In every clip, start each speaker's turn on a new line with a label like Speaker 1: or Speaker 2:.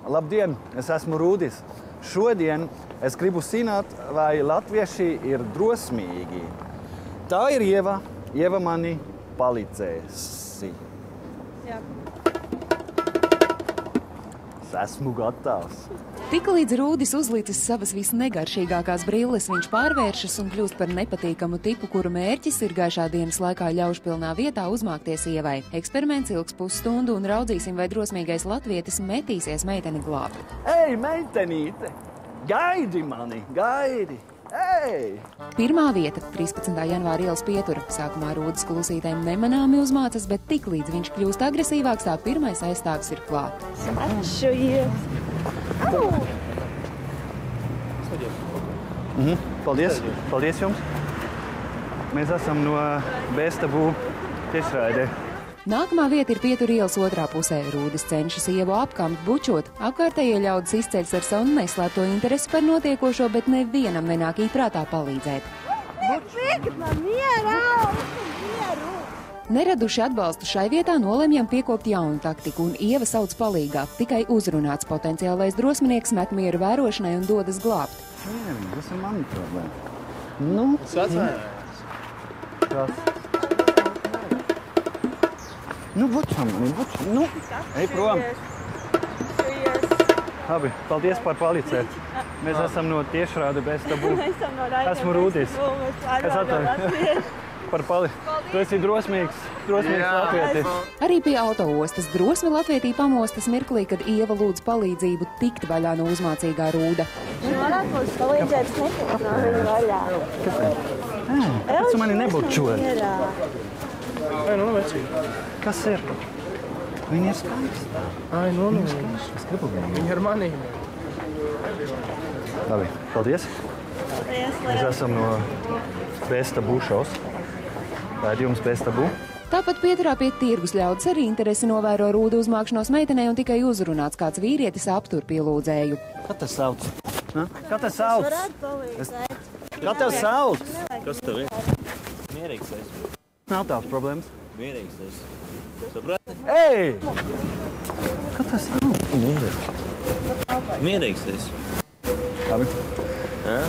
Speaker 1: Labdien, es esmu Rūdis. Šodien es gribu zināt, vai latvieši ir drosmīgi. Tā ir Ieva. Ieva mani palīdzēsi.
Speaker 2: Jā.
Speaker 1: Es esmu gatavs.
Speaker 3: Tiklīdz Rūdis uzlicis savas visnegaršīgākās brilles, viņš pārvēršas un kļūst par nepatīkamu tipu, kuru mērķis ir gaišā dienas laikā ļaužpilnā vietā uzmākties Ievai. Eksperiments ilgs pusstundu un raudzīsim, vai drosmīgais latvietis metīsies meiteni glābt.
Speaker 1: Ei, meitenīte! Gaidi mani, gaidi! Ei!
Speaker 3: Pirmā vieta – 13. janvāra ielas pietura. Sākumā Rūdis klusītēm nemanāmi uzmācas, bet tiklīdz viņš kļūst agresīvāks, tā pirmais aizstāvis ir klāt.
Speaker 1: Paldies! Paldies jums! Mēs esam no Bestabu tiešraidē.
Speaker 3: Nākamā vieta ir Pietura ielas otrā pusē. Rūdis cenšas Ievu apkamt, bučot. Apkārtējie ļaudis izceļas ar savu neslēpto interesi par notiekošo, bet nevienam nenāk prātā palīdzēt. Neraduši atbalstu šai vietā, nolemjam piekopt jaunu taktiku, un Ieva sauc palīgā. Tikai uzrunāts potenciālais drosminieks met mieru vērošanai un dodas glābt.
Speaker 1: Tas ir mani problēma. Nu? Kas? Nu, bučam, nu, ej prom. Labi, paldies par palīdzēt. Mēs esam no tiešrāde Bestabu. Esmu Rūdis. Es atvainu par palīdzību. Tu esi drosmīgs latvietis.
Speaker 3: Arī pie autoostas drosme latvietī pamostas mirklī, kad Ieva lūdz palīdzību tikt vaļā no uzmācīgā Rūda.
Speaker 2: Varētu palīdzēt netikt no viņa vaļā.
Speaker 1: Kāpēc tu mani nebučot? Kas ir? Viņa ir skaista. Es gribu viņu.
Speaker 4: Viņa ar manī.
Speaker 1: Labi, paldies. Mēs esam no Bestabu šos. Raidījums Bestabu.
Speaker 3: Tāpat Pieturā pie tirgus ļaudis arī interesi novēro Rūda uzmākšanos meitenei un tikai uzrunāts kāds vīrietis aptur pielūdzēju.
Speaker 1: Kā tas sauc? Kā tas sauc? Kā tev sauc?
Speaker 5: Kas tev ir? Mierīgs esi.
Speaker 1: Nav tās problēmas.
Speaker 5: Mierīgs esi. Saprati?
Speaker 1: Ei! Kā tas sauc?
Speaker 5: Mierīgs esi.
Speaker 1: Labi.
Speaker 5: Ja?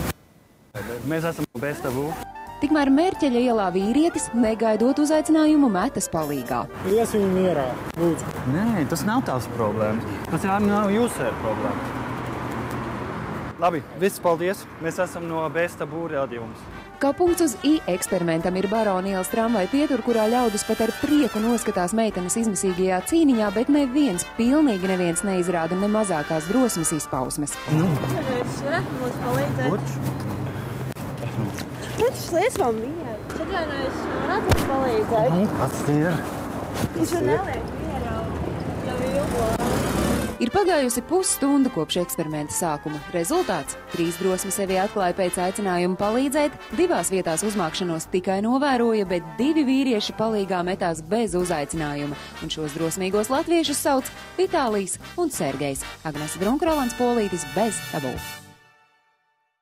Speaker 1: Mēs esam no Bestabu.
Speaker 3: Tikmēr Mērķeļa ielā vīrietis, negaidot uzaicinājumu, metas palīgā.
Speaker 4: Lies viņu mierā, lūdzu.
Speaker 1: Nē, tas nav tās problēmas. Tas arī nav jūsu problēmas. Labi, viss paldies. Mēs esam no Bestabu raidījums.
Speaker 3: Kā punkts uz I eksperimentam ir Barona ielas tramvai Pietura, kurā ļaudis pat ar prieku noskatās meitenes izmisīgajā cīniņā, bet pilnīgi neviens neizrāda ne mazākās drosmes izpausmes.
Speaker 2: Jūs varat mums palīdzēt? Viņš lies vēl mieru. Šodien es varat mums palīdzēt.
Speaker 1: Pats ir.
Speaker 2: Viņš jau neliek mierā. Jau ilgo.
Speaker 3: Ir pagājusi pusstunda kopš eksperimenta sākuma. Rezultāts – 3 drosmi sevi atklāja pēc aicinājuma palīdzēt, 2 vietās uzmākšanos tikai novēroja, bet 2 vīrieši palīgā metās bez uzaicinājuma. Un šos drosmīgos latviešus sauc Vitālijs un Sergejs. Agnese Drunkrolans Polītis bez tabu.